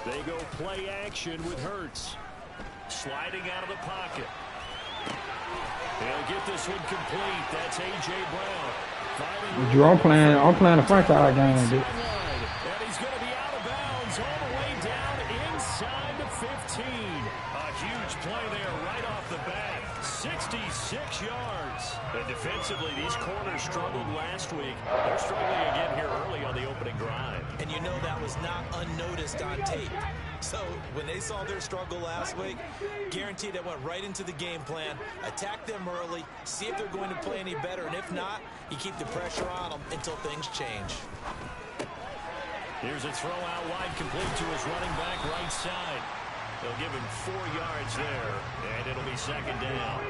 They go play action with Hurts. Sliding out of the pocket. He'll get this one complete. That's A.J. Brown. Drew, I'm playing the front side game, dude. And he's going to be out of bounds all the way down inside the 15. A huge play there right off the bat. 66 yards. And defensively, these corners struggled last week. They're struggling again here early on the opening drive. And you know that was not unnoticed on tape. So when they saw their struggle last week, guaranteed they went right into the game plan, attack them early, see if they're going to play any better, and if not, you keep the pressure on them until things change. Here's a throw out wide, complete to his running back right side. They'll give him 4 yards there, and it'll be second down.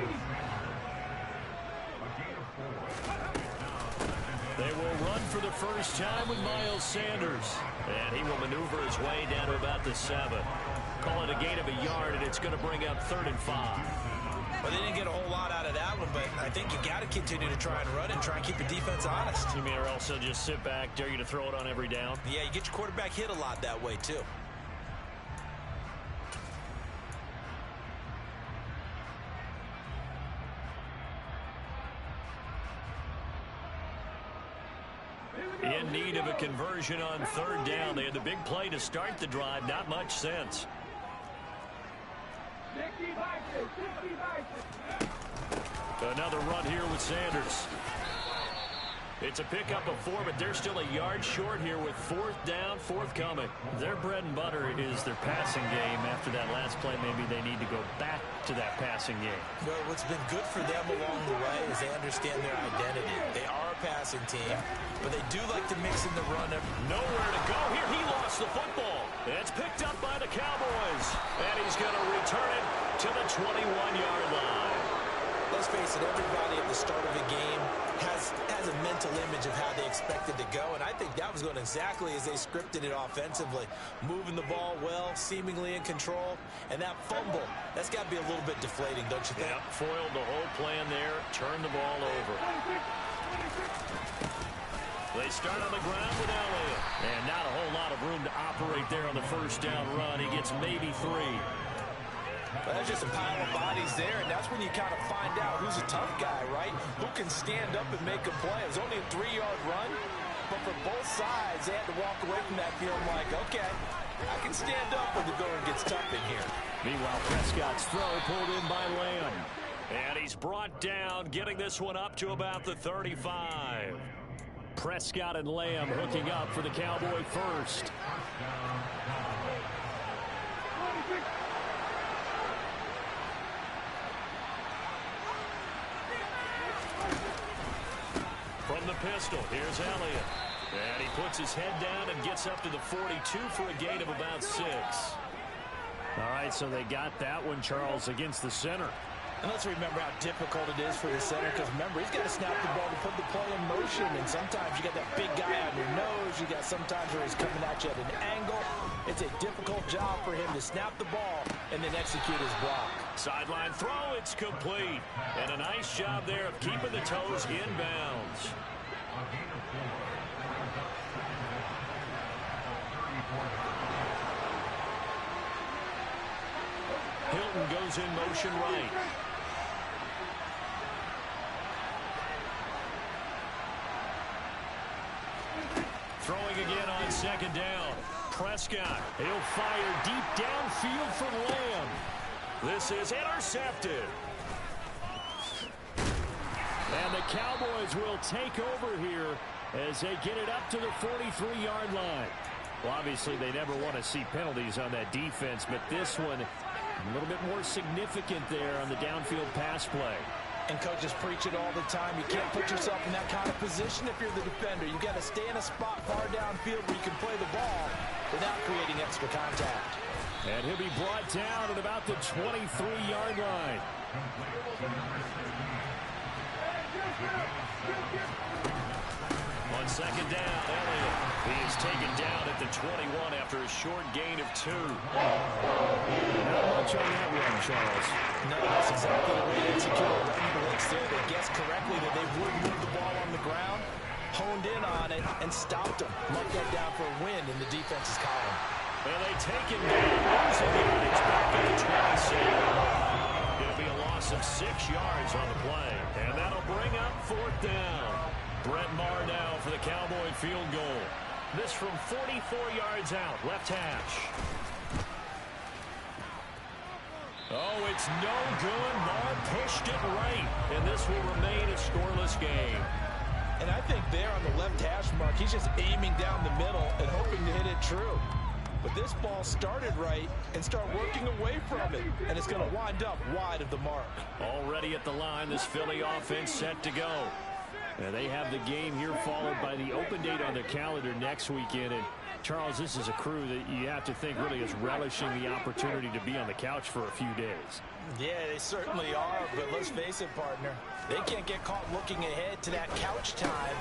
They will run for the first time with Miles Sanders. And he will maneuver his way down to about the 7. Call it a gain of a yard, and it's going to bring up 3rd and 5. Well, they didn't get a whole lot out of that one, but I think you got to continue to try and run and try and keep the defense honest. You mean, or else they'll just sit back, dare you to throw it on every down? Yeah, you get your quarterback hit a lot that way, too. In need of a conversion on 3rd down. They had the big play to start the drive. Not much sense. Another run here with Sanders. It's a pickup of 4, but they're still a yard short here with 4th down, forthcoming. Their bread and butter is their passing game. After that last play, maybe they need to go back to that passing game. Well, what's been good for them along the way is they understand their identity. They are a passing team, but they do like to mix in the run. Nowhere to go here. He lost the football. It's picked up by the Cowboys, and he's going to return it to the 21-yard line. Let's face it, everybody at the start of a game has a mental image of how they expect it to go, and I think that was going exactly as they scripted it offensively. Moving the ball well, seemingly in control, and that fumble, that's got to be a little bit deflating, don't you think? Yeah, foiled the whole plan there, turned the ball over. They start on the ground with Elliott, and not a whole lot of room to operate there on the first down run. He gets maybe 3. Well, there's just a pile of bodies there, and that's when you kind of find out who's a tough guy, right? Who can stand up and make a play. It was only a 3-yard run, but for both sides, they had to walk away from that feeling like, okay, I can stand up when the going gets tough in here. Meanwhile, Prescott's throw pulled in by Lamb. And he's brought down, getting this one up to about the 35. Prescott and Lamb hooking up for the Cowboy first. From the pistol, here's Elliott. And he puts his head down and gets up to the 42 for a gain of about 6. All right, so they got that one, Charles, against the center. And let's remember how difficult it is for the center, because remember, he's got to snap the ball to put the play in motion, and sometimes you got that big guy on your nose. You got sometimes where he's coming at you at an angle. It's a difficult job for him to snap the ball and then execute his block. Sideline throw, it's complete. And a nice job there of keeping the toes inbounds. Hilton goes in motion right. Throwing again on 2nd down. Prescott, he'll fire deep downfield for Lamb. This is intercepted. And the Cowboys will take over here as they get it up to the 43-yard line. Well, obviously, they never want to see penalties on that defense, but this one a little bit more significant there on the downfield pass play. And coaches preach it all the time. You can't put yourself in that kind of position if you're the defender. You've got to stay in a spot far downfield where you can play the ball without creating extra contact. And he'll be brought down at about the 23-yard line. On 2nd down, Elliott. He is taken down at the 21 after a short gain of 2. Not much on that run, Charles. No, that's exactly the way they executed the run blitz there. They guessed correctly that they would move the ball on the ground, honed in on it and stopped him. Marked that down for a win in the defense's column. And they take him down, losing yardage back at the 27. It'll be a loss of 6 yards on the play. And that'll bring up 4th down. Brett Maher now for the Cowboy field goal. This from 44 yards out, left hash. Oh, it's no good. Maher pushed it right. And this will remain a scoreless game. And I think there on the left hash mark, he's just aiming down the middle and hoping to hit it true. But this ball started right and start working away from it. And it's going to wind up wide of the mark. Already at the line, this Philly offense set to go. And they have the game here followed by the open date on their calendar next weekend. And Charles, this is a crew that you have to think really is relishing the opportunity to be on the couch for a few days. Yeah, they certainly are. But let's face it, partner. They can't get caught looking ahead to that couch time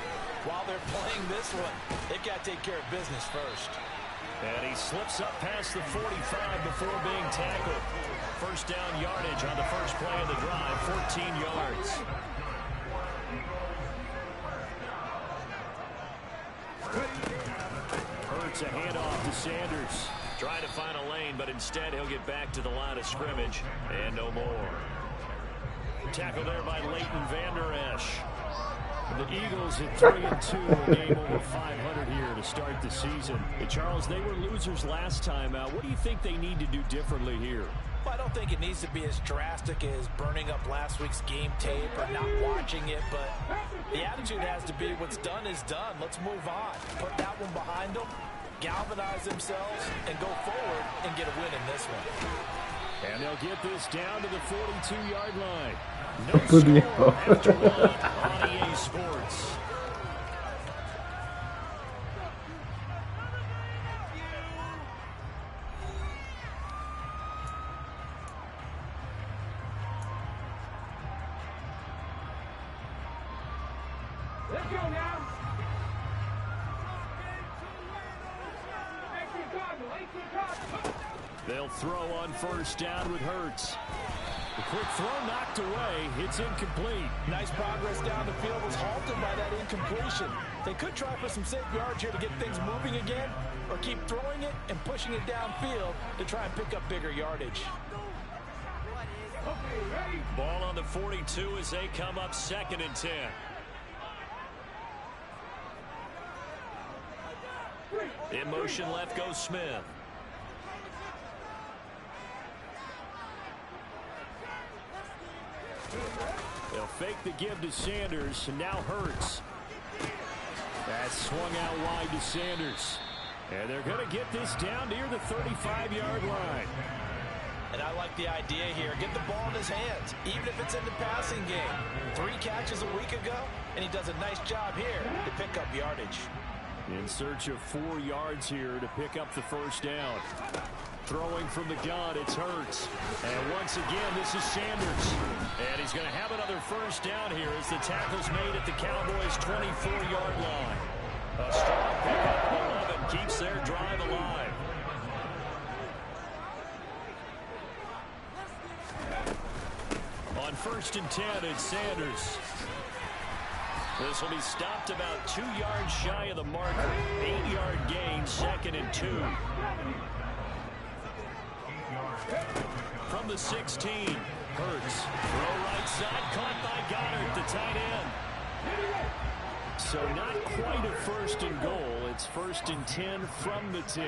while they're playing this one. They've got to take care of business first. And he slips up past the 45 before being tackled. First down yardage on the first play of the drive, 14 yards. Hurts a handoff to Sanders. Trying to find a lane, but instead he'll get back to the line of scrimmage. And no more. Tackled there by Leighton Vander Esch. The Eagles at 3-2, a game over 500 here to start the season. Hey, Charles, they were losers last time out. What do you think they need to do differently here? Well, I don't think it needs to be as drastic as burning up last week's game tape or not watching it, but the attitude has to be what's done is done. Let's move on. Put that one behind them, galvanize themselves, and go forward and get a win in this one. And they'll get this down to the 42-yard line. No score after one on EA Sports. Let's go now. They'll throw on first down with Hurts. The quick throw knocked away. It's incomplete. Nice progress down the field was halted by that incompletion. They could try for some safe yards here to get things moving again, or keep throwing it and pushing it downfield to try and pick up bigger yardage. Ball on the 42 as they come up 2nd and 10. In motion left goes Smith. They'll fake the give to Sanders, and now Hurts. That's swung out wide to Sanders. And they're going to get this down near the 35-yard line. And I like the idea here. Get the ball in his hands, even if it's in the passing game. 3 catches a week ago, and he does a nice job here to pick up yardage. In search of 4 yards here to pick up the first down. Throwing from the gun, it's Hurts. And once again, this is Sanders. And he's going to have another first down here as the tackle's made at the Cowboys' 24-yard line. A strong pickup of 11 keeps their drive alive. On 1st and 10, it's Sanders. This will be stopped about 2 yards shy of the marker. 8-yard gain, 2nd and 2. From the 16, Hurts. Throw right side, caught by Goddard, the tight end. So not quite a 1st and goal. It's 1st and 10 from the 10.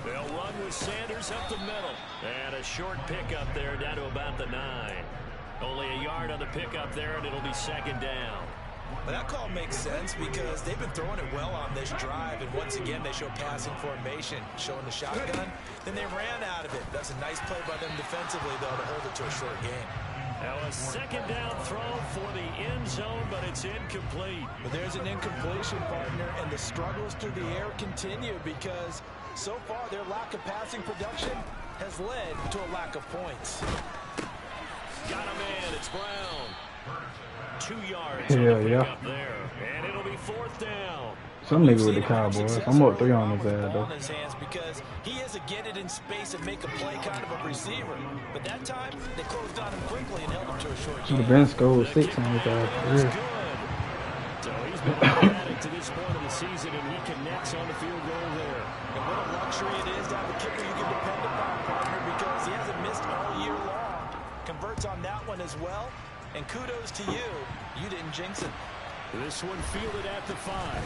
They'll run with Sanders up the middle. And a short pickup there down to about the 9. Only a yard on the pickup there, and it'll be 2nd down. But that call makes sense because they've been throwing it well on this drive. And once again, they show passing formation, showing the shotgun. Then they ran out of it. That's a nice play by them defensively, though, to hold it to a short game. Now a 2nd down throw for the end zone, but it's incomplete. But there's an incompletion, partner, and the struggles through the air continue because so far their lack of passing production has led to a lack of points. Got a man. It's Brown. 2 yards. Hell yeah. Up there. And it'll be 4th down. Some nigga with the Cowboys. I'm up 3 on his ass, though. Because he has to get it in space and make a play kind of a receiver. But that time, they closed on him quickly and held him to a short Should have game. been scored 6 on his ass. Yeah. So he's been automatic to this point of the season, and he connects on the field goal there. And what a luxury it is to have a kicker you can depend upon, partner, because he hasn't missed all year long. Converts on that one as well. And kudos to you. You didn't jinx it. This one fielded at the 5.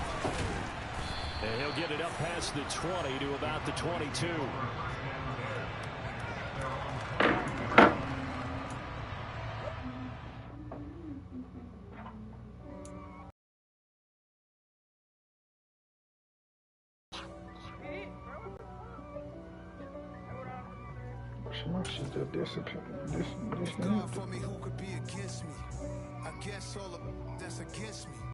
And he'll get it up past the 20 to about the 22. My shit just disappeared. This God for me, who could be against me? I guess all of that's against me.